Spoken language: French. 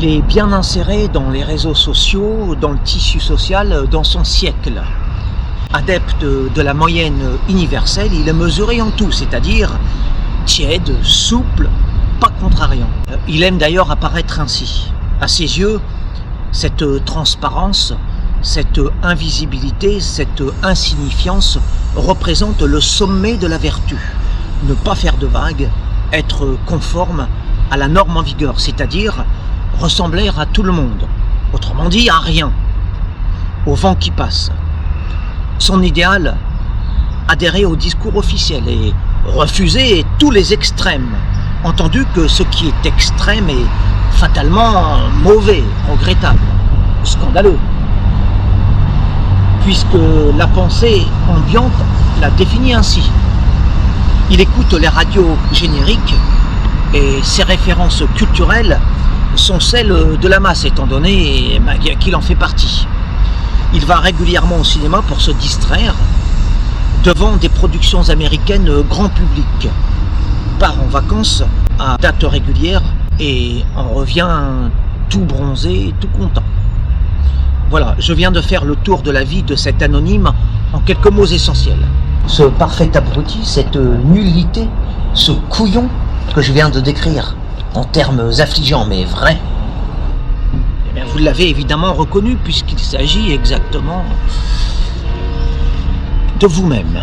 Il est bien inséré dans les réseaux sociaux, dans le tissu social, dans son siècle. Adepte de la moyenne universelle, il est mesuré en tout, c'est-à-dire tiède, souple, pas contrariant. Il aime d'ailleurs apparaître ainsi. À ses yeux, cette transparence, cette invisibilité, cette insignifiance représente le sommet de la vertu. Ne pas faire de vagues, être conforme à la norme en vigueur, c'est-à-dire ressembler à tout le monde, autrement dit à rien, au vent qui passe. Son idéal, adhérer au discours officiel et refuser tous les extrêmes, entendu que ce qui est extrême est fatalement mauvais, regrettable, scandaleux, puisque la pensée ambiante la définit ainsi. Il écoute les radios génériques et ses références culturelles sont celles de la masse, étant donné qu'il en fait partie. Il va régulièrement au cinéma pour se distraire devant des productions américaines grand public, part en vacances à date régulière et en revient tout bronzé, tout content. Voilà, je viens de faire le tour de la vie de cet anonyme en quelques mots essentiels. Ce parfait abruti, cette nullité, ce couillon que je viens de décrire en termes affligeants mais vrais, eh bien, vous l'avez évidemment reconnu puisqu'il s'agit exactement de vous-même.